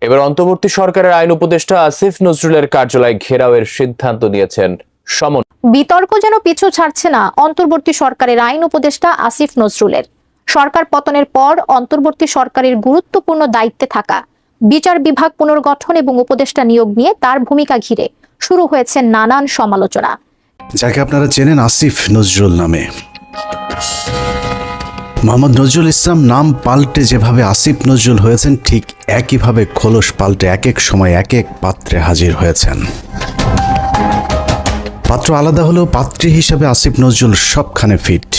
এবার অন্তর্বর্তী সরকারের আইন উপদেষ্টা আসিফ নজরুলের কার্যালয় ঘেরাওয়ের সিদ্ধান্ত নিয়েছেন সমন। বিতর্ক যেন পিছু ছাড়ছে না অন্তর্বর্তী সরকারের আইন উপদেষ্টা আসিফ নজরুলের। সরকার পতনের পর অন্তর্বর্তী সরকারের গুরুত্বপূর্ণ দায়িত্বে থাকা বিচার বিভাগ পুনর্গঠন এবং উপদেষ্টা নিয়োগ নিয়ে তার ভূমিকা ঘিরে শুরু হয়েছে নানান সমালোচনা। যাকে আপনারা চেনেন আসিফ নজরুল নামে, মোহাম্মদ নজরুল ইসলাম নাম পাল্টে যেভাবে আসিফ নজরুল হয়েছেন, ঠিক একইভাবে খোলস পাল্টে এক এক সময় এক এক পাত্রে হাজির হয়েছেন। পাত্র আলাদা হলেও পাত্রী হিসেবে আসিফ নজরুল সবখানে ফিট।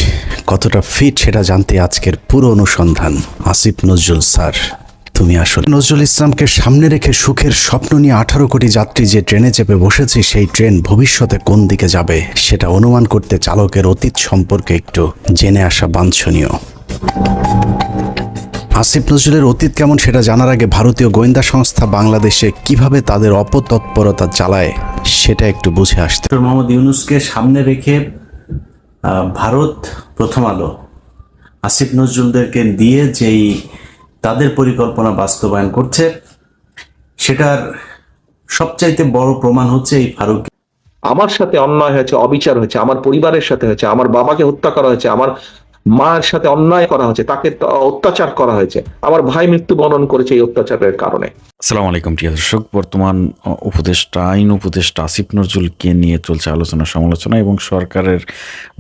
কতটা ফিট সেটা জানতে আজকের পুরো অনুসন্ধান। আসিফ নজরুল স্যার, তুমি আসলে নজরুল ইসলামকে সামনে রেখে সুখের স্বপ্ন নিয়ে 18 কোটি যাত্রী যে ট্রেনে চেপে বসেছে, সেই ট্রেন ভবিষ্যতে কোন দিকে যাবে সেটা অনুমান করতে চালকের অতীত সম্পর্কে একটু জেনে আসা বাঞ্ছনীয়। আসিফ নজরুলের অতীত কেমন সেটা জানার আগে ভারতীয় গোয়েন্দা সংস্থা বাংলাদেশে কিভাবে তাদের অপতৎপরতা চালায় সেটা একটু বুঝে আসতে। মোহাম্মদ ইউনূসকে সামনে রেখে ভারত, প্রথম আলো আসিফ নজরুলদেরকে দিয়ে যেই তাদের পরিকল্পনা বাস্তবায়ন করছে, সেটার সবচাইতে বড় প্রমাণ হচ্ছে এই ফারুক। আমার সাথে অন্যায় হয়েছে, অবিচার হয়েছে, আমার পরিবারের সাথে হয়েছে, আমার বাবাকে হত্যা করা হয়েছে, আমার মায়ের সাথে অন্যায় করা হয়েছে, তাকে অত্যাচার করা হয়েছে, আমার ভাই মৃত্যুবরণ করেছে এই অত্যাচারের কারণে। আসসালামু আলাইকুম প্রিয় দর্শক, বর্তমান আইন উপদেষ্টা আসিফ নজরুলকে নিয়ে চলছে আলোচনা সমালোচনা, এবং সরকারের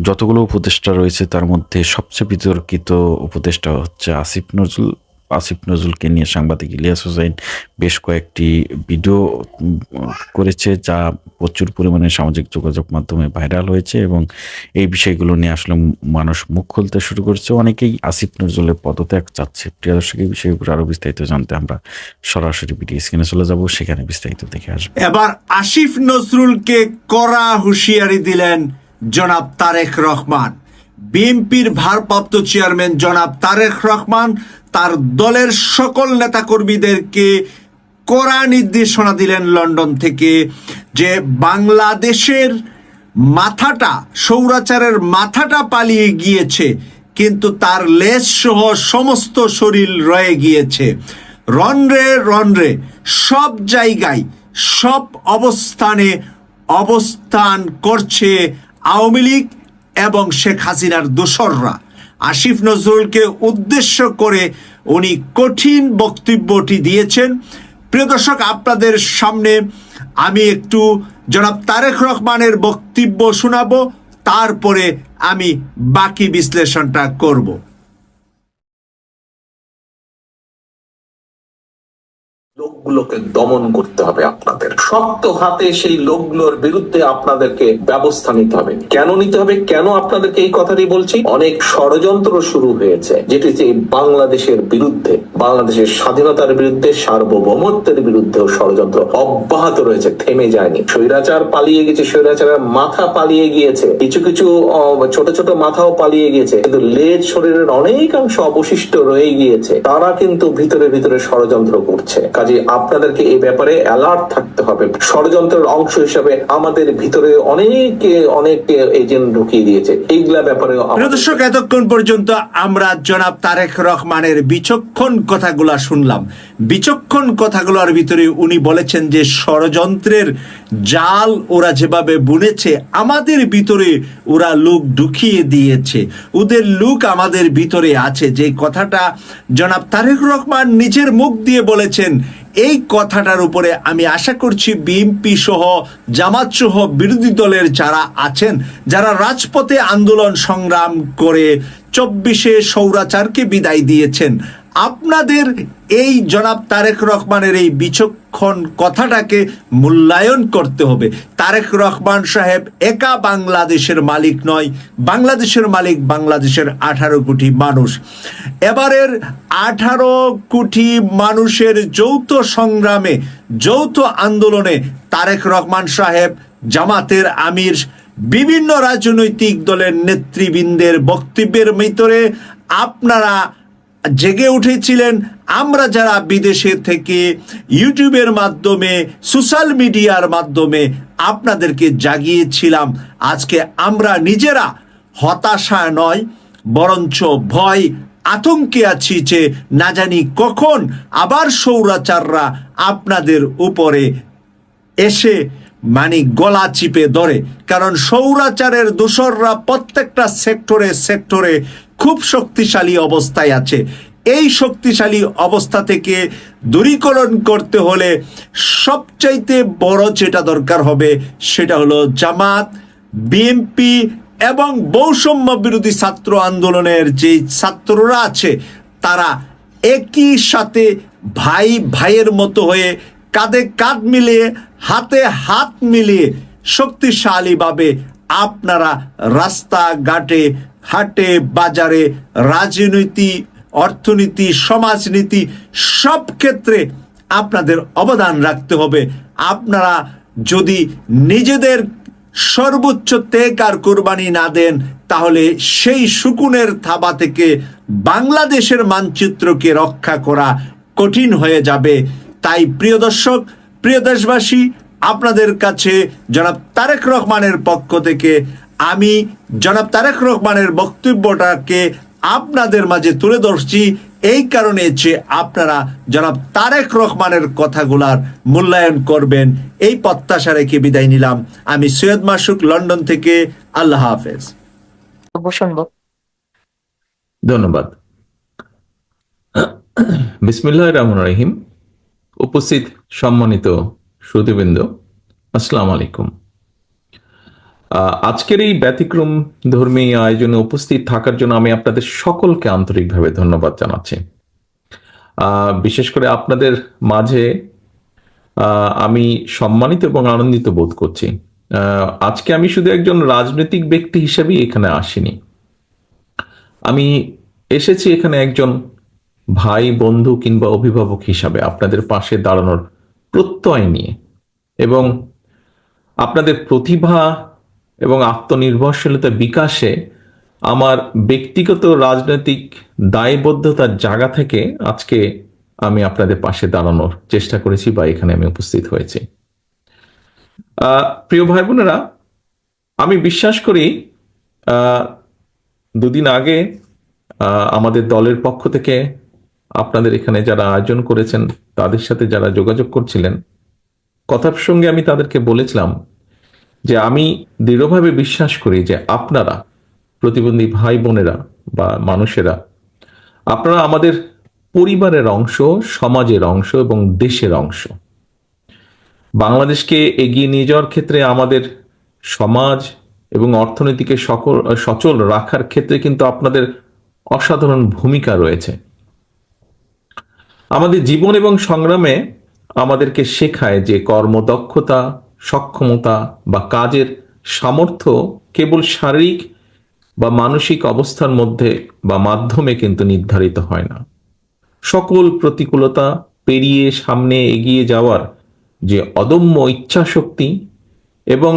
যতগুলো উপদেষ্টা রয়েছে তার মধ্যে সবচেয়ে বিতর্কিত উপদেষ্টা হচ্ছে আসিফ নজরুলকে নিয়ে সাংবাদিক ইলিয়াস হোসেন বেশ কয়েকটি ভিডিও করেছে, যা প্রচুর পরিমাণে সামাজিক যোগাযোগ মাধ্যমে ভাইরাল হয়েছে, এবং এই বিষয়গুলো নিয়ে আসলে মানুষ মুখ খুলতে শুরু করেছে। অনেকেই আসিফ নজরুলের পদত্যাগ চাচ্ছে। প্রিয় দর্শক, এই বিষয়ের উপর আরো বিস্তারিত জানতে আমরা সরাসরি ভিডিও স্ক্রিনে চলে যাব, সেখানে বিস্তারিত দেখে আসবো। এবার আসিফ নজরুলকে কড়া হুঁশিয়ারি দিলেন জনাব তারেক রহমান। বিএনপির ভারপ্রাপ্ত চেয়ারম্যান জনাব তারেক রহমান তার দলের সকল নেতাকর্মীদেরকে কড়া নির্দেশনা দিলেন লন্ডন থেকে, যে বাংলাদেশের মাথাটা, স্বৈরাচারের মাথাটা পালিয়ে গিয়েছে, কিন্তু তার লেজ সহ সমস্ত শরীর রয়ে গিয়েছে। রন্ধ্রে রন্ধ্রে সব জায়গায় সব অবস্থানে অবস্থান করছে আওয়ামী লীগ এবং শেখ হাসিনার দোসররা। আসিফ নজরুলকে উদ্দেশ্য করে উনি কঠিন বক্তব্যটি দিয়েছেন। প্রিয় দর্শক, আপনাদের সামনে আমি একটু জনাব তারেক রহমানের বক্তব্য শোনাবো, তারপরে আমি বাকি বিশ্লেষণটা করব। লোকগুলোকে দমন করতে হবে, আপনাদের শক্ত হাতে সেই লোকগুলোর বিরুদ্ধে আপনাদেরকে ব্যবস্থা নিতে হবে। কেন নিতে হবে, কেন আপনাদেরকে এই কথাটি বলছি? অনেক ষড়যন্ত্র শুরু হয়েছে, যেটি যে বাংলাদেশের বিরুদ্ধে, বাংলাদেশের স্বাধীনতার বিরুদ্ধে, সার্বভৌমত্বের বিরুদ্ধেও ষড়যন্ত্র অব্যাহত রয়েছে, থেমে যায়নি। স্বৈরাচার পালিয়ে গেছে, স্বৈরাচারের মাথা পালিয়ে গিয়েছে, কিছু কিছু ছোট ছোট মাথাও পালিয়ে গিয়েছে, কিন্তু লেজ শরীরের অনেকাংশ অবশিষ্ট রয়ে গিয়েছে। তারা কিন্তু ভিতরে ভিতরে ষড়যন্ত্র করছে। কাজে আপনাদেরকে এই ব্যাপারে অ্যালার্ট থাকতে হবে। ষড়যন্ত্রের অংশ হিসাবে আমাদের ভিতরে অনেক এজেন্ট ঢুকিয়ে দিয়েছে, এইগুলা ব্যাপারে। দর্শক, এতক্ষণ পর্যন্ত আমরা জনাব তারেক রহমানের বিচক্ষণ কথাগুলা শুনলাম। বিচক্ষণ কথাগুলোর ভিতরে উনি বলেছেন যে ষড়যন্ত্রের জাল ওরা যেভাবে বুনেছে, আমাদের ভিতরে ওরা লোক ঢুকিয়ে দিয়েছে, ওদের লোক আমাদের ভিতরে আছে। যে কথাটা জনাব তারেক রহমান নিজের মুখ দিয়ে বলেছেন, এই কথাটার উপরে আমি আশা করছি বিএনপি সহ জামাত সহ বিরোধী দলের যারা আছেন, যারা রাজপথে আন্দোলন সংগ্রাম করে 24-এ স্বৈরাচারকে বিদায় দিয়েছেন, আপনাদের এই জনাব তারেক রহমানের এই বিচক্ষণ কথাটাকে মূল্যায়ন করতে হবে। তারেক রহমান সাহেব একা বাংলাদেশের মালিক নয়, বাংলাদেশের মালিক বাংলাদেশের 18 কোটি মানুষ। এবারের 18 কোটি মানুষের যৌথ সংগ্রামে, যৌথ আন্দোলনে তারেক রহমান সাহেব, জামাতের আমির, বিভিন্ন রাজনৈতিক দলের নেতৃবৃন্দের বক্তব্যের ভিতরে আপনারা জেগে উঠেছিলেন। আমরা যারা বিদেশে থেকে ইউটিউবের মাধ্যমে, সোশ্যাল মিডিয়ার মাধ্যমে আপনাদেরকে জাগিয়েছিলাম। আজকে আমরা নিজেরা হতাশা নয়, বরঞ্চ ভয় আতঙ্কে আছি যে না জানি কখন আবার স্বৈরাচাররা আপনাদের উপরে এসে মানে গলা চিপে ধরে। কারণ স্বৈরাচারের দোসররা প্রত্যেকটা সেক্টরে খুব শক্তিশালী অবস্থায় আছে। এই শক্তিশালী অবস্থা থেকে দূরীকরণ করতে হলে সবচাইতে বড় যেটা দরকার হবে সেটা হলো জামাত, বিএনপি এবং বৈষম্য বিরোধী ছাত্র আন্দোলনের যে ছাত্ররা আছে তারা একই সাথে ভাই ভাইয়ের মতো হয়ে কাঁধে কাঁধ মিলিয়ে হাতে হাত মিলিয়ে শক্তিশালীভাবে আপনারা রাস্তাঘাটে হাটে বাজারে রাজনীতি, অর্থনীতি, সমাজনীতি সব ক্ষেত্রে আপনাদের অবদান রাখতে হবে। আপনারা যদি নিজেদের সর্বোচ্চ ত্যাগ আর কোরবানি না দেন তাহলে সেই শকুনের থাবা থেকে বাংলাদেশের মানচিত্রকে রক্ষা করা কঠিন হয়ে যাবে। তাই প্রিয় দর্শক, প্রিয় দেশবাসী, আপনাদের কাছে জনাব তারেক রহমানের পক্ষ থেকে আমি জনাব তারেক রহমানের বক্তব্যটাকে আপনাদের মাঝে তুলে ধরছি এই কারণে যে আপনারা জনাব তারেক রহমানের কথাগুলার মূল্যায়ন করবেন, এই প্রত্যাশা রেখে বিদায় নিলাম। আমি সৈয়দ মাসুক, লন্ডন থেকে। আল্লাহ হাফেজ। ধন্যবাদ। বিসমিল্লাহির রহমানির রহিম। উপস্থিত সম্মানিত শ্রোতৃবৃন্দ, আসসালামু আলাইকুম। আজকের এই ব্যতিক্রম ধর্মী আয়োজনে উপস্থিত থাকার জন্য আমি আপনাদের সকলকে আন্তরিকভাবে ধন্যবাদ জানাচ্ছি। বিশেষ করে আপনাদের মাঝে আমি সম্মানিত এবং আনন্দিত বোধ করছি। আজকে আমি শুধু একজন রাজনৈতিক ব্যক্তি হিসেবেই এখানে আসিনি, আমি এসেছি এখানে একজন ভাই, বন্ধু কিংবা অভিভাবক হিসাবে আপনাদের পাশে দাঁড়ানোর প্রত্যয় নিয়ে এবং আপনাদের প্রতিভা এবং আত্মনির্ভরশীলতা বিকাশে আমার ব্যক্তিগত রাজনৈতিক দায়বদ্ধতার জায়গা থেকে আজকে আমি আপনাদের পাশে দাঁড়ানোর চেষ্টা করেছি বা এখানে আমি উপস্থিত হয়েছি। প্রিয় ভাই বোনেরা, আমি বিশ্বাস করি দুদিন আগে আমাদের দলের পক্ষ থেকে আপনাদের এখানে যারা আয়োজন করেছেন তাদের সাথে যারা যোগাযোগ করছিলেন, কথার সঙ্গে আমি তাদেরকে বলেছিলাম যে আমি দৃঢ়ভাবে বিশ্বাস করি যে আপনারা প্রতিবন্ধী ভাই বোনেরা বা মানুষেরা, আপনারা আমাদের পরিবারের অংশ, সমাজের অংশ এবং দেশের অংশ। বাংলাদেশকে এগিয়ে নিয়ে যাওয়ার ক্ষেত্রে আমাদের সমাজ এবং অর্থনীতিকে সচল রাখার ক্ষেত্রে কিন্তু আপনাদের অসাধারণ ভূমিকা রয়েছে। আমাদের জীবন এবং সংগ্রামে আমাদেরকে শেখায় যে কর্মদক্ষতা, সক্ষমতা বা কাজের সামর্থ্য কেবল শারীরিক বা মানসিক অবস্থার মধ্যে বা মাধ্যমে কিন্তু নির্ধারিত হয় না। সকল প্রতিকূলতা পেরিয়ে সামনে এগিয়ে যাওয়ার যে অদম্য ইচ্ছাশক্তি এবং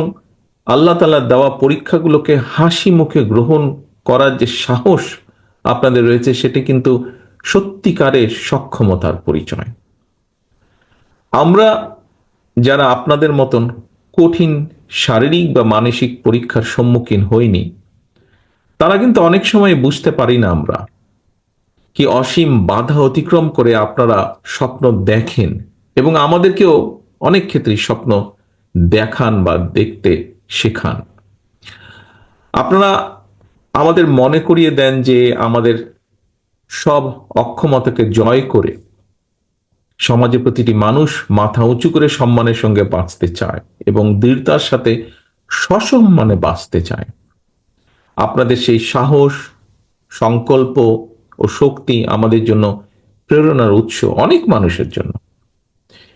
আল্লাহ তাআলার দেওয়া পরীক্ষাগুলোকে হাসি মুখে গ্রহণ করার যে সাহস আপনাদের রয়েছে, সেটি কিন্তু সত্যিকারের সক্ষমতার পরিচয়। আমরা যারা আপনাদের মতন কঠিন শারীরিক বা মানসিক পরীক্ষার সম্মুখীন হইনি, তারা কিন্তু অনেক সময় বুঝতে পারি না আমরা কি অসীম বাধা অতিক্রম করে আপনারা স্বপ্ন দেখেন এবং আমাদেরকেও অনেক ক্ষেত্রে স্বপ্ন দেখান বা দেখতে শেখান। আপনারা আমাদের মনে করিয়ে দেন যে আমাদের সব অক্ষমতাকে জয় করে সমাজে প্রতিটি মানুষ মাথা উঁচু করে সম্মানের সঙ্গে বাঁচতে চায় এবং দৃঢ়তার সাথে সসম্মানে বাঁচতে চায়। আপনাদের সেই সাহস, সংকল্প ও শক্তি আমাদের জন্য প্রেরণার উৎস, অনেক মানুষের জন্য।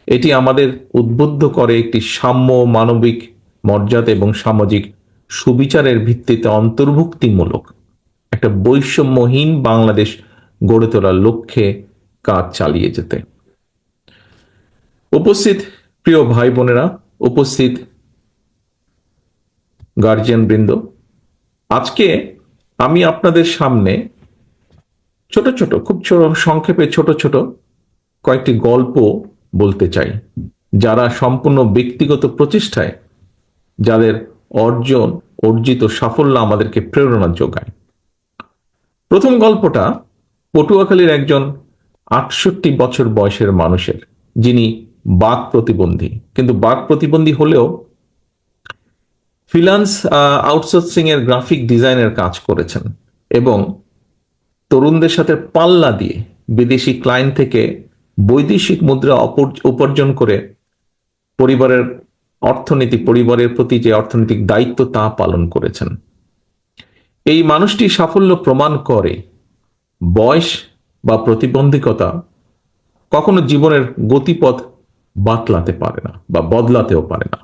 এটি আমাদের উদ্বুদ্ধ করে একটি সাম্য, মানবিক মর্যাদা এবং সামাজিক সুবিচারের ভিত্তিতে অন্তর্ভুক্তিমূলক একটা বৈষম্যহীন বাংলাদেশ গড়ে তোলার লক্ষ্যে কাজ চালিয়ে যেতে। উপস্থিত প্রিয় ভাই বোনেরা, উপস্থিত গার্জিয়ান বৃন্দ, আজকে আমি আপনাদের সামনে ছোট ছোট, খুব সংক্ষেপে ছোট ছোট কয়েকটি গল্প বলতে চাই, যারা সম্পূর্ণ ব্যক্তিগত প্রচেষ্টায় যাদের অর্জিত সাফল্য আমাদেরকে প্রেরণা যোগায়। প্রথম গল্পটা পটুয়াখালীর একজন 68 বছর বয়সের মানুষের, যিনি বাক প্রতিবন্ধী, কিন্তু বাক প্রতিবন্ধী হলেও ফ্রিল্যান্স আউটসোর্সিং এর গ্রাফিক ডিজাইনের কাজ করেছেন এবং তরুণদের সাথে পাল্লা দিয়ে বিদেশি ক্লায়েন্ট থেকে বৈদেশিক মুদ্রা উপার্জন করে পরিবারের পরিবারের প্রতি যে অর্থনৈতিক দায়িত্ব তা পালন করেছেন। এই মানুষটি সাফল্য প্রমাণ করে বয়স বা প্রতিবন্ধকতা কখনো জীবনের গতিপথ বাতলাতে পারে না বা বদলাতেও পারে না।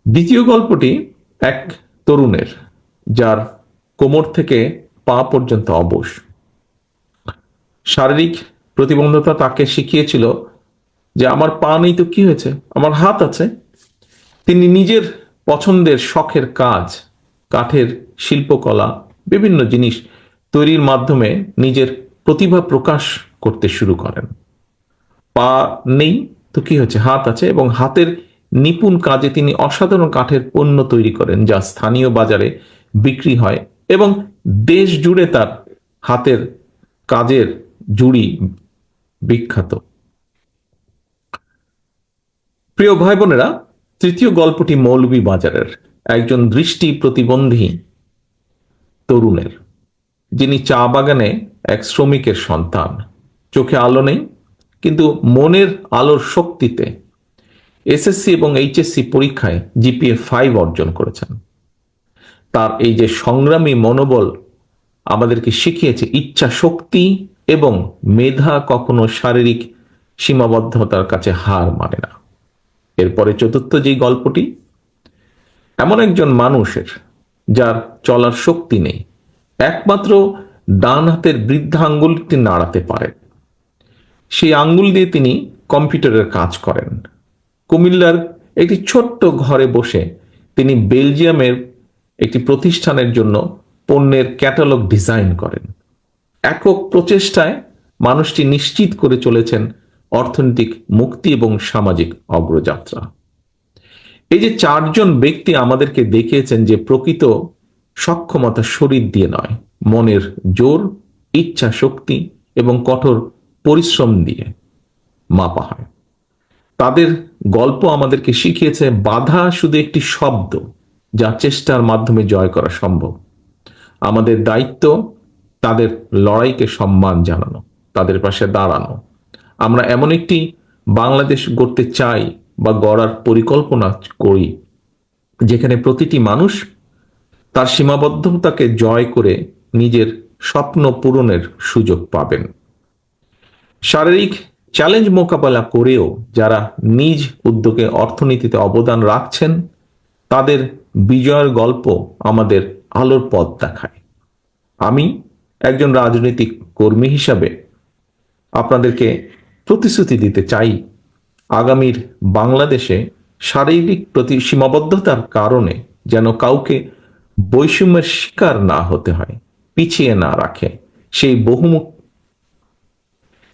দ্বিতীয় গল্পটি এক তরুণের, যার কোমর থেকে পা পর্যন্ত অবশ। শারীরিক প্রতিবন্ধকতা তাকে শিখিয়েছিল যে আমার পা নেই তো কি হয়েছে, আমার হাত আছে। তিনি নিজের পছন্দের শখের কাজ, কাঠের শিল্পকলা, বিভিন্ন জিনিস তৈরির মাধ্যমে নিজের প্রতিভা প্রকাশ করতে শুরু করেন। পা নেই তো কি হয়েছে, হাত আছে, এবং হাতের নিপুণ কাজে তিনি অসাধারণ কাঠের পণ্য তৈরি করেন, যা স্থানীয় বাজারে বিক্রি হয় এবং দেশ জুড়ে তার হাতের কাজের জুড়ি বিখ্যাত। প্রিয় ভাই বোনেরা, তৃতীয় গল্পটি মৌলভীবাজারের একজন দৃষ্টি প্রতিবন্ধী তরুণের, যিনি চা বাগানে এক শ্রমিকের সন্তান। চোখে আলো নেই, কিন্তু মনের আলোর শক্তিতে এসএসসি এবং এইচএসসি পরীক্ষায় জিপিএ 5 অর্জন করেছেন। তার এই যে সংগ্রামী মনোবল আমাদেরকে শিখিয়েছে ইচ্ছা শক্তি এবং মেধা কখনো শারীরিক সীমাবদ্ধতার কাছে হার মানে না। এরপরে চতুর্থ যে গল্পটি, এমন একজন মানুষের যার চলার শক্তি নেই, একমাত্র ডান হাতের বৃদ্ধা আঙ্গুলটি নাড়াতে পারেন। সেই আঙ্গুল দিয়ে তিনি কম্পিউটারের কাজ করেন। কুমিল্লার একটি ছোট্ট ঘরে বসে তিনি বেলজিয়ামের একটি প্রতিষ্ঠানের জন্য পণ্যের ক্যাটালগ ডিজাইন করেন। একক প্রচেষ্টায় মানুষটি নিশ্চিত করে চলেছেন অর্থনৈতিক মুক্তি এবং সামাজিক অগ্রযাত্রা। এই যে 4 জন ব্যক্তি আমাদেরকে দেখিয়েছেন যে প্রকৃত সক্ষমতা শরীর দিয়ে নয়, মনের জোর, ইচ্ছা শক্তি এবং কঠোর পরিশ্রম দিয়ে মাপা হয়। তাদের গল্প আমাদেরকে শিখিয়েছে বাধা শুধু একটি শব্দ, যা চেষ্টার মাধ্যমে জয় করা সম্ভব। আমাদের দায়িত্ব তাদের লড়াইকে সম্মান জানানো, তাদের পাশে দাঁড়ানো। আমরা এমন একটি বাংলাদেশ গড়তে চাই বা গড়ার পরিকল্পনা করি যেখানে প্রতিটি মানুষ তার সীমাবদ্ধতাকে জয় করে নিজের স্বপ্ন পূরণের সুযোগ পাবেন। শারীরিক চ্যালেঞ্জ মোকাবেলা করেও যারা নিজ উদ্যোগে অর্থনীতিতে অবদান রাখছেন, তাদের বিজয়ের গল্প আমাদের আলোর পথ দেখায়। আমি একজন রাজনৈতিক কর্মী হিসাবে আপনাদেরকে প্রতিশ্রুতি দিতে চাই, আগামীর বাংলাদেশে শারীরিক সীমাবদ্ধতার কারণে যেন কাউকে বৈষম্যের শিকার না হতে হয়, পিছিয়ে না রাখে,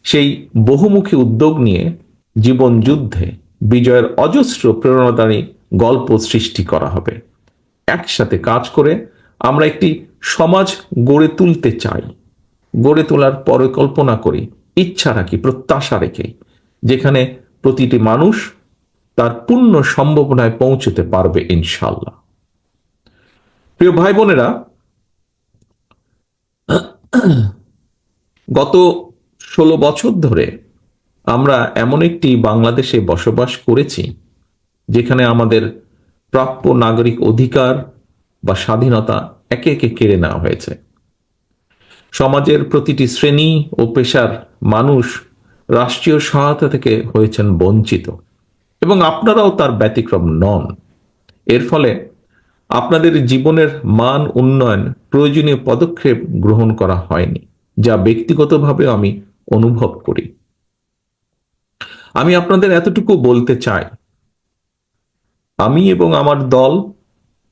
সেই বহুমুখী উদ্যোগ নিয়ে জীবন যুদ্ধে বিজয়ের অজস্র প্রেরণাদায়ী গল্প সৃষ্টি করা হবে। একসাথে কাজ করে আমরা একটি সমাজ গড়ে তুলতে চাই, গড়ে তোলার পরিকল্পনা করি, ইচ্ছা রাখি, প্রত্যাশা রেখে, যেখানে প্রতিটি মানুষ তার পূর্ণ সম্ভাবনায় পৌঁছতে পারবে ইনশাল্লাহ। প্রিয় ভাই বোনেরা, গত 16 বছর ধরে আমরা এমন একটি বাংলাদেশে বসবাস করেছি যেখানে আমাদের প্রাপ্য নাগরিক অধিকার বা স্বাধীনতা একে একে কেড়ে নেওয়া হয়েছে। সমাজের প্রতিটি শ্রেণী ও পেশার মানুষ রাষ্ট্রীয় সহায়তা থেকে হয়েছেন বঞ্চিত এবং আপনারাও তার ব্যতিক্রম নন। এর ফলে আপনাদের জীবনের মান উন্নয়ন প্রয়োজনীয় পদক্ষেপ গ্রহণ করা হয়নি, যা ব্যক্তিগতভাবে আমি অনুভব করি। আমি আপনাদের এতটুকু বলতে চাই, আমি এবং আমার দল,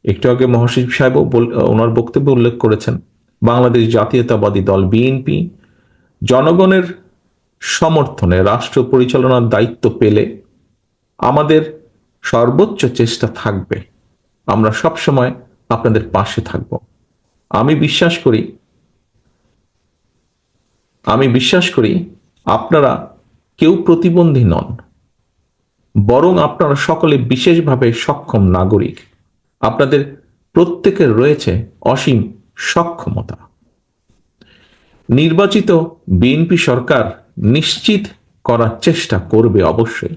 একটু আগে মহাসচিব সাহেব ওনার বক্তব্যে উল্লেখ করেছেন, বাংলাদেশ জাতীয়তাবাদী দল বিএনপি জনগণের সমর্থনে রাষ্ট্র পরিচালনার দায়িত্ব পেলে আমাদের সর্বোচ্চ চেষ্টা থাকবে, আমরা সবসময় আপনাদের পাশে থাকব। আমি বিশ্বাস করি আমি বিশ্বাস করি আপনারা কেউ প্রতিবন্ধী নন, বরং আপনারা সকলে বিশেষভাবে সক্ষম নাগরিক। আপনাদের প্রত্যেকের রয়েছে অসীম সক্ষমতা। নির্বাচিত বিএনপি সরকার নিশ্চিত করার চেষ্টা করবে অবশ্যই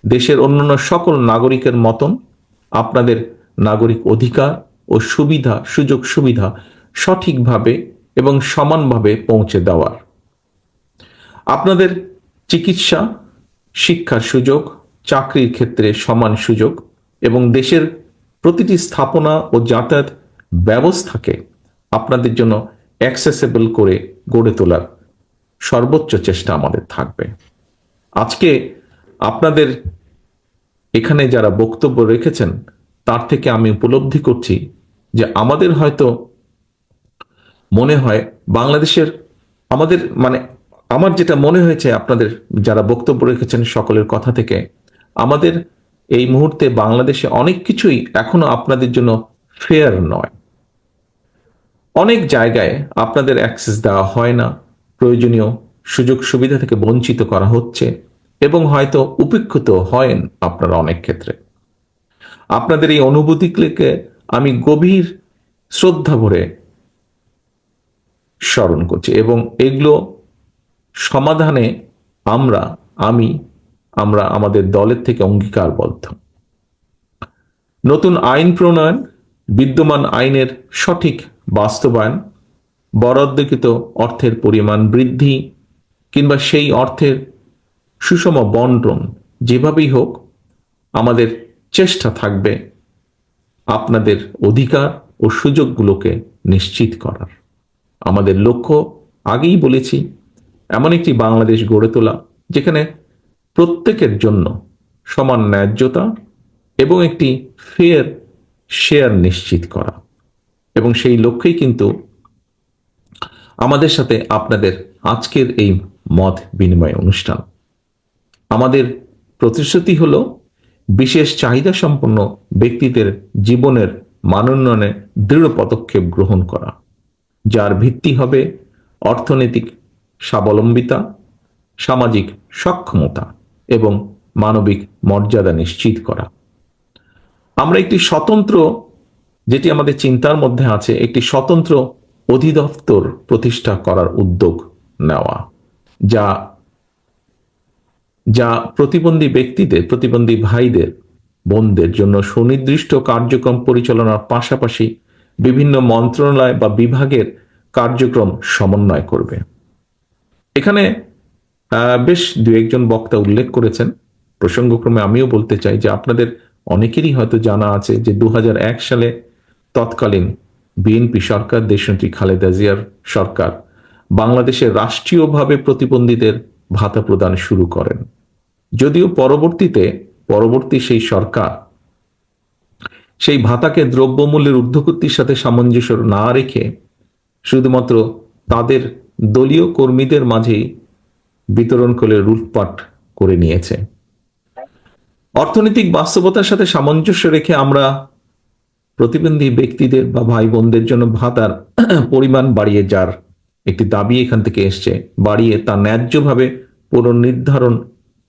দেশের অন্যান্য সকল নাগরিকের মতন আপনাদের নাগরিক অধিকার ও সুযোগ সুবিধা সঠিকভাবে এবং সমানভাবে পৌঁছে দেওয়ার। আপনাদের চিকিৎসা, শিক্ষার সুযোগ, চাকরির ক্ষেত্রে সমান সুযোগ এবং দেশের প্রতিটি স্থাপনা ও যাতায়াত ব্যবস্থাকে আপনাদের জন্য অ্যাক্সেসেবল করে গড়ে তোলার সর্বোচ্চ চেষ্টা আমাদের থাকবে। আজকে আপনাদের এখানে যারা বক্তব্য রেখেছেন তার থেকে আমি উপলব্ধি করছি যে আমাদের হয়তো মনে হয় বাংলাদেশের আমার যেটা মনে হয়েছে আপনাদের যারা বক্তব্য রেখেছেন সকলের কথা থেকে, আমাদের এই মুহূর্তে বাংলাদেশে অনেক কিছুই এখনো আপনাদের জন্য ফেয়ার নয়। অনেক জায়গায় আপনাদের অ্যাক্সেস দেওয়া হয় না, প্রয়োজনীয় সুযোগ সুবিধা থেকে বঞ্চিত করা হচ্ছে এবং হয়তো উপেক্ষিত হয় আপনারা অনেক ক্ষেত্রে। আপনাদের এই অনুভূতিগুলিকে আমি গভীর শ্রদ্ধা ভরে স্মরণ করছি এবং এগুলো সমাধানে আমরা আমাদের দলের থেকে অঙ্গীকারবদ্ধ। নতুন আইন প্রণয়ন, বিদ্যমান আইনের সঠিক বাস্তবায়ন, বরাদ্দকৃত অর্থের পরিমাণ বৃদ্ধি কিংবা সেই অর্থের সুষম বন্টন, যেভাবেই হোক আমাদের চেষ্টা থাকবে আপনাদের অধিকার ও সুযোগগুলোকে নিশ্চিত করার। আমাদের লক্ষ্য, আগেই বলেছি, এমন একটি বাংলাদেশ গড়ে তোলা যেখানে প্রত্যেকের জন্য সমান ন্যায্যতা এবং একটি ফেয়ার শেয়ার নিশ্চিত করা। এবং সেই লক্ষ্যেই কিন্তু আমাদের সাথে আপনাদের আজকের এই মত বিনিময় অনুষ্ঠান। আমাদের প্রতিশ্রুতি হলো বিশেষ চাহিদা সম্পন্ন ব্যক্তিদের জীবনের মানোন্নয়নে দৃঢ় পদক্ষেপ গ্রহণ করা, যার ভিত্তি হবে অর্থনৈতিক স্বাবলম্বিতা, সামাজিক সক্ষমতা এবং মানবিক মর্যাদা নিশ্চিত করা। আমরা একটি স্বতন্ত্র, যেটি আমাদের চিন্তার মধ্যে আছে, একটি স্বতন্ত্র অধিদপ্তর প্রতিষ্ঠা করার উদ্যোগ নেওয়া, যা প্রতিবন্ধী ব্যক্তিদের, প্রতিবন্ধী ভাইদের, বোনদের জন্য সুনির্দিষ্ট কার্যক্রম পরিচালনার পাশাপাশি বিভিন্ন মন্ত্রণালয় বা বিভাগের কার্যক্রম সমন্বয় করবে। এখানে বেশ দু একজন বক্তা উল্লেখ করেছেন, প্রসঙ্গক্রমে আমিও বলতে চাই যে আপনাদের অনেকেরই হয়তো জানা আছে যে 2001 সালে তৎকালীন বিএনপি সরকার, দেশনেত্রী খালেদা জিয়ার সরকার, বাংলাদেশে রাষ্ট্রীয়ভাবে প্রতিবন্ধীদের ভাতা প্রদান শুরু করেন। যদিও পরবর্তী সেই সরকার সেই ভাতাকে দ্রব্যমূল্যের ঊর্ধ্বগতির সাথে সামঞ্জস্য না রেখে শুধুমাত্র তাদের দলীয় কর্মীদের মাঝেই বিতরণ করে লুটপাট করে নিয়েছে। অর্থনৈতিক বাস্তবতার সাথে সামঞ্জস্য রেখে আমরা প্রতিবন্ধী ব্যক্তিদের বা ভাই বোনদের জন্য ভাতার পরিমাণ বাড়িয়ে, যার একটি দাবি এখান থেকে এসছে, বাড়িয়ে তা ন্যায্যভাবে পুনর্নির্ধারণ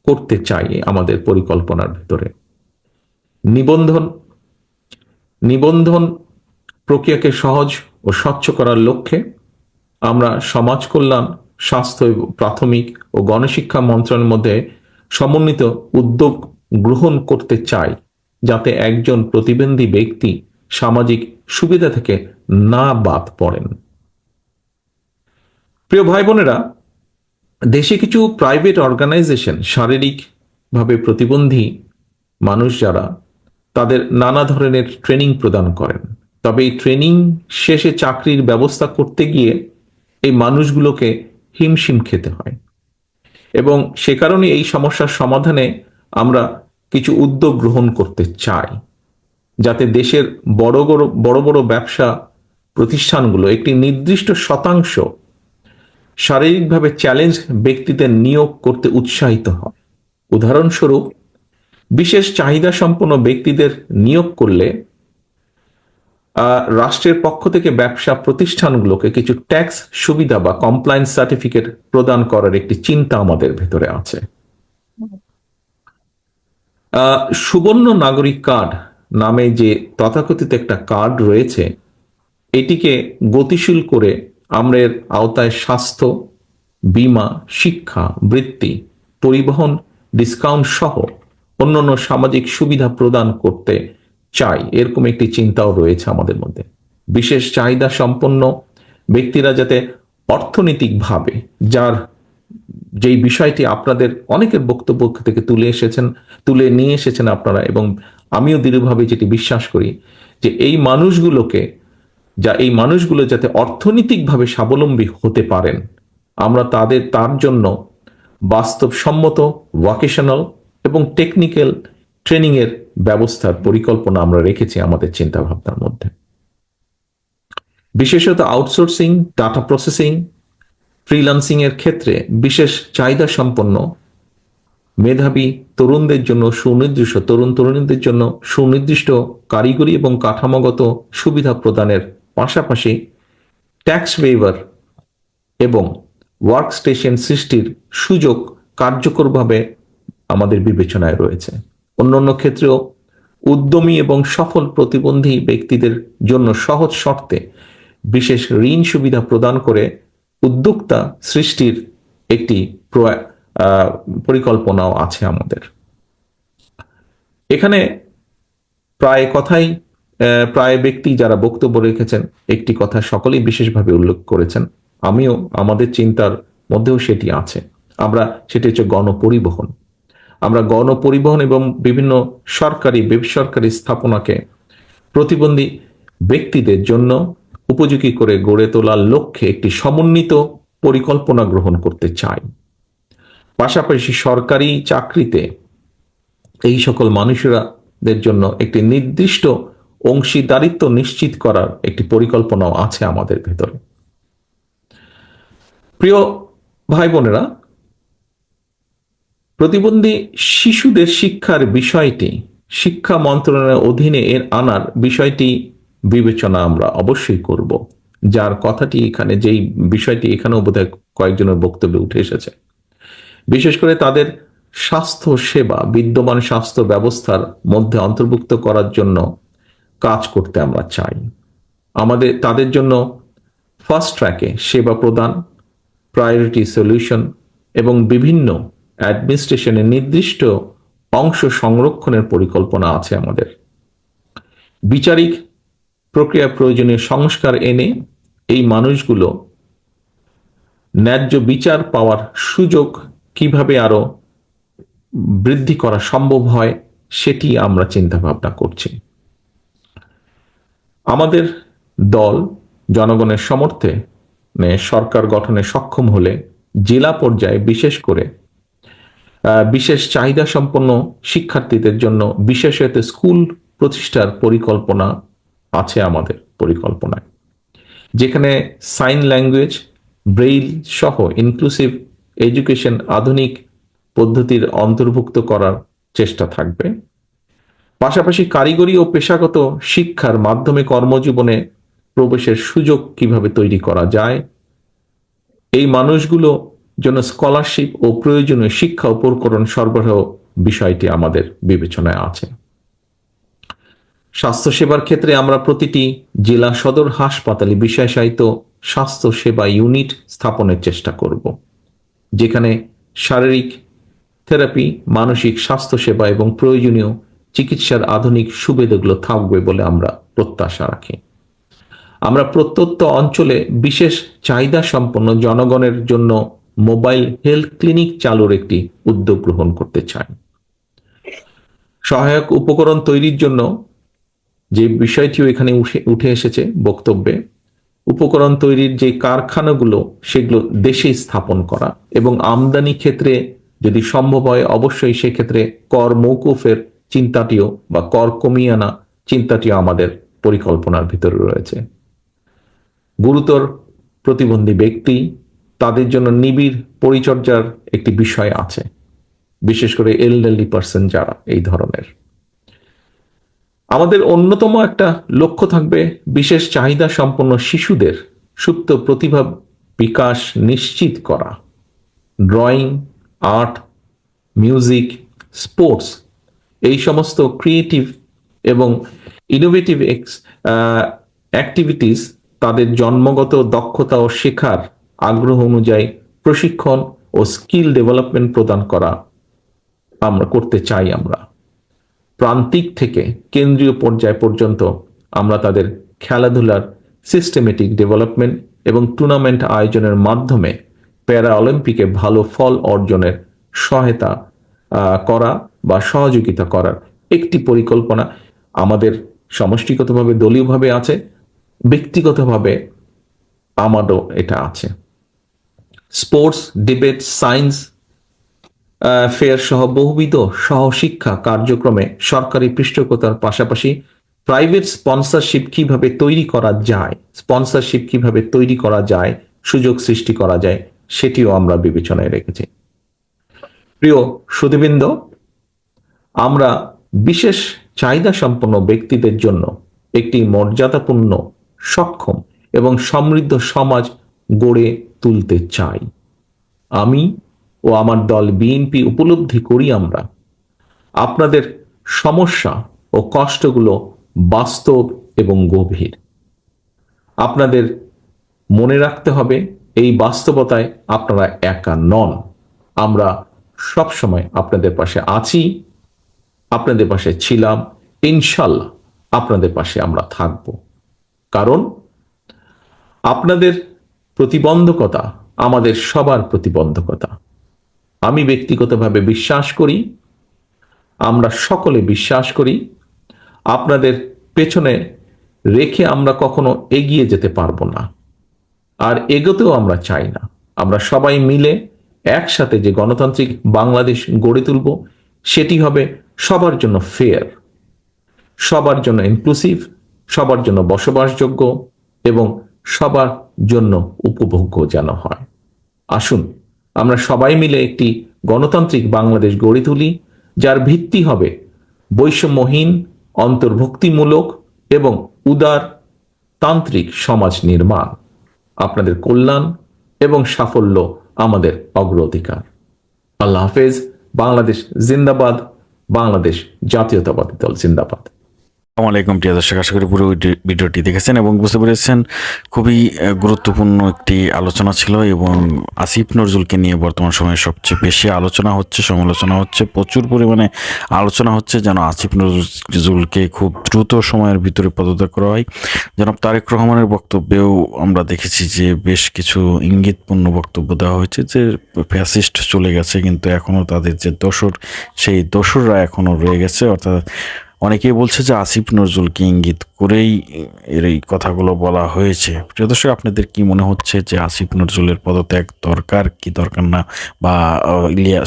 করতে চাই আমাদের পরিকল্পনার ভিতরে। নিবন্ধন প্রক্রিয়াকে সহজ ও স্বচ্ছ করার লক্ষ্যে আমরা সমাজ কল্যাণ, স্বাস্থ্য, প্রাথমিক ও গণশিক্ষা মন্ত্রণালয়ের মধ্যে সমন্বিত উদ্যোগ গ্রহণ করতে চাই, যাতে একজন প্রতিবন্ধী ব্যক্তি সামাজিক সুবিধা থেকে না বাদ পড়েন। প্রিয় ভাই বোনেরা, দেশে কিছু প্রাইভেট অর্গানাইজেশন শারীরিকভাবে প্রতিবন্ধী মানুষ যারা, তাদের নানা ধরনের ট্রেনিং প্রদান করেন। তবে এই ট্রেনিং শেষে চাকরির ব্যবস্থা করতে গিয়ে এই মানুষগুলোকে হিমশিম খেতে হয় এবং সে কারণে এই সমস্যার সমাধানে আমরা কিছু উদ্যোগ গ্রহণ করতে চাই, যাতে দেশের বড় বড় ব্যবসা প্রতিষ্ঠানগুলো একটি নির্দিষ্ট শতাংশ শারীরিকভাবে চ্যালেঞ্জ ব্যক্তিদের নিয়োগ করতে উৎসাহিত হয়। উদাহরণস্বরূপ, বিশেষ চাহিদা সম্পন্ন ব্যক্তিদের নিয়োগ করলে রাষ্ট্রের পক্ষ থেকে ব্যবসা প্রতিষ্ঠানগুলোকে কিছু ট্যাক্স সুবিধা বা কমপ্লায়েন্স সার্টিফিকেট প্রদান করার একটি চিন্তা আমাদের ভেতরে আছে। সুবর্ণ নাগরিক কার্ড নামে যে তথাকথিত একটা কার্ড রয়েছে, এটিকে গতিশীল করে আমরা এর আওতায় স্বাস্থ্য, বীমা, শিক্ষা, বৃত্তি, পরিবহন, ডিসকাউন্ট সহ অন্যান্য সামাজিক সুবিধা প্রদান করতে চাই। এরকম একটি চিন্তাও রয়েছে আমাদের মধ্যে। বিশেষ চাহিদা সম্পন্ন ব্যক্তিরা যাতে অর্থনৈতিকভাবে, যার যেই বিষয়টি আপনাদের অনেকের বক্তব্য থেকে তুলে নিয়ে এসেছেন আপনারা, এবং আমিও দৃঢ়ভাবে যেটি বিশ্বাস করি যে এই মানুষগুলো যাতে অর্থনৈতিকভাবে স্বাবলম্বী হতে পারেন, আমরা তার জন্য বাস্তবসম্মত ভোকেশনাল এবং টেকনিক্যাল ট্রেনিং এর ব্যবস্থার পরিকল্পনা আমরা রেখেছি আমাদের চিন্তা ভাবনার মধ্যে। বিশেষত আউটসোর্সিং, ডাটা প্রসেসিং, ফ্রিল্যান্সিং এর ক্ষেত্রে বিশেষ চাহিদা সম্পন্ন মেধাবী তরুণদের জন্য তরুণীদের জন্য সুনির্দিষ্ট কারিগরি এবং কাঠামোগত সুবিধা প্রদানের পাশাপাশি ট্যাক্স ওয়েভার এবং ওয়ার্ক স্টেশন সৃষ্টির সুযোগ কার্যকরভাবে আমাদের বিবেচনায় রয়েছে। অন্যান্য ক্ষেত্রেও উদ্যমী এবং সফল প্রতিবন্ধী ব্যক্তিদের জন্য সহজ শর্তে বিশেষ ঋণ সুবিধা প্রদান করে উদ্যোক্তা সৃষ্টির একটি পরিকল্পনাও আছে আমাদের। এখানে প্রায় ব্যক্তি যারা বক্তব্য রেখেছেন একটি কথা সকলেই বিশেষভাবে উল্লেখ করেছেন, আমিও আমাদের চিন্তার মধ্যেও সেটি আছে। সেটি হচ্ছে গণপরিবহন। আমরা গণপরিবহন এবং বিভিন্ন সরকারি বেসরকারি স্থাপনাকে প্রতিবন্ধী ব্যক্তিদের জন্য উপযোগী করে গড়ে তোলার লক্ষ্যে একটি সমন্বিত পরিকল্পনা গ্রহণ করতে চাই। পাশাপাশি সরকারি চাকরিতে এই সকল মানুষদের জন্য একটি নির্দিষ্ট অংশীদারিত্ব নিশ্চিত করার একটি পরিকল্পনাও আছে আমাদের ভেতরে। প্রিয় ভাই বোনেরা, প্রতিবন্ধী শিশুদের শিক্ষার বিষয়টি শিক্ষা মন্ত্রণালয়ের অধীনে আনার বিষয়টি বিবেচনা আমরা অবশ্যই করব, যার কথাটি এখানে, যেই বিষয়টি এখানেও বোধহয় কয়েকজনের বক্তব্যে উঠে এসেছে। বিশেষ করে তাদের স্বাস্থ্য সেবা বিদ্যমান স্বাস্থ্য ব্যবস্থার মধ্যে অন্তর্ভুক্ত করার জন্য কাজ করতে আমরা চাই। তাদের জন্য ফাস্ট ট্র্যাকে সেবা প্রদান, প্রায়োরিটি সলিউশন এবং বিভিন্ন অ্যাডমিনিস্ট্রেশনের নির্দিষ্ট অংশ সংরক্ষণের পরিকল্পনা আছে আমাদের। বিচারিক প্রক্রিয়া প্রয়োজনীয় সংস্কার এনে এই মানুষগুলো ন্যায্য বিচার পাওয়ার সুযোগ কিভাবে আরো বৃদ্ধি করা সম্ভব হয় সেটি আমরা চিন্তা ভাবনা করছি। আমাদের দল জনগণের সমর্থে সরকার গঠনে সক্ষম হলে জেলা পর্যায়ে বিশেষ করে বিশেষ চাহিদা সম্পন্ন শিক্ষার্থীদের জন্য বিশেষায়িত স্কুল প্রতিষ্ঠার পরিকল্পনা আছে আমাদের পরিকল্পনায়, যেখানে সাইন ল্যাঙ্গুয়েজ, ব্রেইল সহ ইনক্লুসিভ এডুকেশন আধুনিক পদ্ধতির অন্তর্ভুক্ত করার চেষ্টা থাকবে। পাশাপাশি কারিগরি ও পেশাগত শিক্ষার মাধ্যমে কর্মজীবনে প্রবেশের সুযোগ কিভাবে তৈরি করা যায়, এই মানুষগুলো জন্য স্কলারশিপ ও প্রয়োজনীয় শিক্ষা উপকরণ সরবরাহ বিষয়টি আমাদের বিবেচনায় আছে। স্বাস্থ্যসেবার ক্ষেত্রে আমরা প্রতিটি জেলা সদর হাসপাতালে বিশেষায়িত স্বাস্থ্য সেবা ইউনিট স্থাপনের চেষ্টা করব, যেখানে শারীরিক থেরাপি, মানসিক স্বাস্থ্য সেবা এবং প্রয়োজনীয় চিকিৎসার আধুনিক সুবিধাগুলো থাকবে বলে আমরা প্রত্যাশা রাখি। আমরা প্রত্যন্ত অঞ্চলে বিশেষ চাহিদা সম্পন্ন জনগণের জন্য মোবাইল হেলথ ক্লিনিক চালুর একটি উদ্যোগ গ্রহণ করতে চাই। সহায়ক উপকরণ তৈরির জন্য যে বিষয়টিও এখানে উঠে এসেছে বক্তব্যে, উপকরণ তৈরির যে কারখানাগুলো সেগুলো দেশে স্থাপন করা এবং আমদানি ক্ষেত্রে যদি সম্ভব হয় অবশ্যই সেক্ষেত্রে কর মৌকুফের চিন্তাটিও বা কর কমিয়ে আনা চিন্তাটিও আমাদের পরিকল্পনার ভিতরে রয়েছে। গুরুতর প্রতিবন্ধী ব্যক্তি, তাদের জন্য নিবিড় পরিচর্যার একটি বিষয় আছে, বিশেষ করে এলডারলি পার্সন যারা এই ধরনের। আমাদের অন্যতম একটা লক্ষ্য থাকবে বিশেষ চাহিদা সম্পন্ন শিশুদের সুপ্ত প্রতিভা বিকাশ নিশ্চিত করা। ড্রয়িং, আর্ট, মিউজিক, স্পোর্টস, এই সমস্ত ক্রিয়েটিভ এবং ইনোভেটিভ অ্যাক্টিভিটিস তাদের জন্মগত দক্ষতা ও শেখার আগ্রহ অনুযায়ী প্রশিক্ষণ ও স্কিল ডেভেলপমেন্ট প্রদান করা আমরা করতে চাই। আমরা প্রান্তিক থেকে কেন্দ্রীয় পর্যায় পর্যন্ত আমরা তাদের খেলাধুলার সিস্টেমেটিক ডেভেলপমেন্ট এবং টুর্নামেন্ট আয়োজনের মাধ্যমে প্যারা অলিম্পিকে ভালো ফল অর্জনের সহায়তা করা বা সহযোগিতা করার একটি পরিকল্পনা আমাদের সমষ্টিগতভাবে দলীয়ভাবে আছে, ব্যক্তিগতভাবে আমারও এটা আছে। স্পোর্টস, ডিবেট, সায়েন্স ফেয়ার সহ বহুবিধ সহশিক্ষা কার্যক্রমে সরকারি পৃষ্ঠপোষকতার পাশাপাশি প্রাইভেট স্পন্সরশিপ কিভাবে তৈরি করা যায়, সুযোগ সৃষ্টি করা যায়, সেটিও আমরা বিবেচনায় রেখেছি। প্রিয় সুধীবৃন্দ, আমরা বিশেষ চাহিদা সম্পন্ন ব্যক্তিদের জন্য একটি মর্যাদাপূর্ণ, সক্ষম এবং সমৃদ্ধ সমাজ গড়ে তুলতে চাই। আমি ও আমার দল বিএনপি উপলব্ধি করি আমরা আপনাদের সমস্যা ও কষ্টগুলো বাস্তব এবং গভীর। আপনাদের মনে রাখতে হবে, এই বাস্তবতায় আপনারা একা নন। আমরা সবসময় আপনাদের পাশে আছি, আপনাদের পাশে ছিলাম, ইনশাল্লাহ আপনাদের পাশে আমরা থাকব। কারণ আপনাদের প্রতিবন্ধকতা আমাদের সবার প্রতিবন্ধকতা। আমি ব্যক্তিগতভাবে বিশ্বাস করি, আমরা সকলে বিশ্বাস করি, আপনাদের পেছনে রেখে আমরা কখনো এগিয়ে যেতে পারবো না, আর এগোতেও আমরা চাই না। আমরা সবাই মিলে একসাথে যে গণতান্ত্রিক বাংলাদেশ গড়ে তুলব, সেটি হবে সবার জন্য ফেয়ার, সবার জন্য ইনক্লুসিভ, সবার জন্য বসবাসযোগ্য এবং সবার জন্য উপভোগ্য যেন হয়। আসুন আমরা সবাই মিলে একটি গণতান্ত্রিক বাংলাদেশ গড়ে তুলি, যার ভিত্তি হবে বৈষম্যহীন, অন্তর্ভুক্তিমূলক এবং উদার তান্ত্রিক সমাজ নির্মাণ। আপনাদের কল্যাণ এবং সাফল্য আমাদের অগ্রাধিকার। আল্লাহ হাফেজ। বাংলাদেশ জিন্দাবাদ। বাংলাদেশ জাতীয়তাবাদী দল জিন্দাবাদ। আসসালামু আলাইকুম প্রিয় দর্শক, আশা করি পুরো ভিডিওটি দেখেছেন এবং বুঝতে পেরেছেন। খুবই গুরুত্বপূর্ণ একটি আলোচনা ছিল এবং আসিফ নজরুলকে নিয়ে বর্তমান সময়ে সবচেয়ে বেশি আলোচনা হচ্ছে, সমালোচনা হচ্ছে, প্রচুর পরিমাণে আলোচনা হচ্ছে যেন আসিফ নজরুলকে খুব দ্রুত সময়ের ভিতরে পদত্যাগ করা হয়। জনাব তারেক রহমানের বক্তব্যেও আমরা দেখেছি যে বেশ কিছু ইঙ্গিতপূর্ণ বক্তব্য দেওয়া হয়েছে যে ফ্যাসিস্ট চলে গেছে, কিন্তু এখনও তাদের যে দোসর, সেই দোসররা এখনও রয়ে গেছে। অর্থাৎ অনেকেই বলছে যে আসিফ নজরুলকে ইঙ্গিত করেই এই কথাগুলো বলা হয়েছে। প্রিয় দর্শক, আপনাদের কি মনে হচ্ছে যে আসিফ নজরুলের পদত্যাগ দরকার কি দরকার না? বা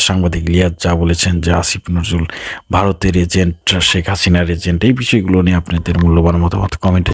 সাংবাদিক ইলিয়াস যা বলেছেন যে আসিফ নজরুল ভারতের এজেন্ট, শেখ হাসিনার এজেন্ট, এই বিষয়গুলো নিয়ে আপনাদের মূল্যবান মতামত কমেন্টে